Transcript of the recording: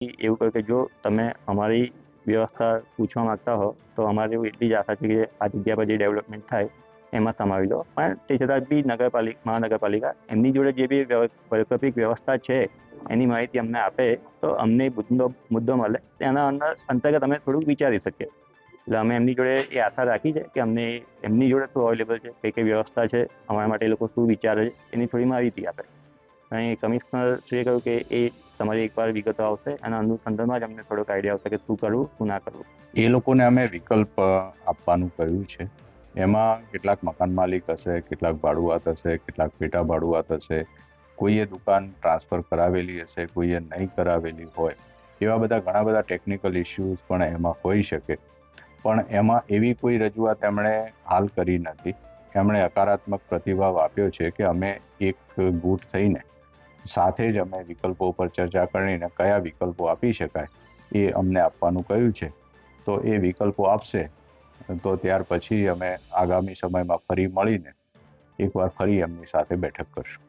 એવું કહ્યું કે જો તમે અમારી વ્યવસ્થા પૂછવા માંગતા હો તો અમારે એવું એટલી જ આશા છે કે આ જગ્યા પર જે ડેવલપમેન્ટ થાય એમાં સમાવી લો. પણ તે છતાં બી મહાનગરપાલિકા એમની જોડે જે બી વૈકલ્પિક વ્યવસ્થા છે એની માહિતી અમને આપે તો અમને મુદ્દો મળે તેના અંતર્ગત અમે થોડુંક વિચારી શકીએ. એટલે અમે એમની જોડે એ આશા રાખી છે કે અમને એમની જોડે શું અવેલેબલ છે, કઈ કઈ વ્યવસ્થા છે, અમારા માટે એ લોકો શું વિચારે છે એની થોડી માહિતી આપે. અને કમિશનરશ્રીએ કહ્યું કે એ તમારી એકવાર વિગતો આવશે અને અનુસંધાનમાં જ અમને થોડોક આઈડિયા આવશે કે શું કરવું શું ના કરવું. એ લોકોને અમે વિકલ્પ આપવાનું કહ્યું છે. એમાં કેટલાક મકાન માલિક હશે, કેટલાક ભાડુઆત હશે, કેટલાક પેટા ભાડુઆત હશે, કોઈએ દુકાન ટ્રાન્સફર કરાવેલી હશે, કોઈએ નહીં કરાવેલી હોય, એવા બધા ઘણા બધા ટેકનિકલ ઇસ્યુઝ પણ એમાં હોઈ શકે. પણ એમાં એવી કોઈ રજૂઆત એમણે હાલ કરી નથી. એમણે હકારાત્મક પ્રતિભાવ આપ્યો છે કે અમે એક ગુટ થઈને સાથે જ અમે વિકલ્પો પર ચર્ચા કરીને કયા વિકલ્પો આપી શકાય એ અમને આપવાનું કહ્યું છે. તો એ વિકલ્પો આપશે તો ત્યાર પછી અમે આગામી સમયમાં ફરી મળીને એકવાર ફરી એમની સાથે બેઠક કરશું.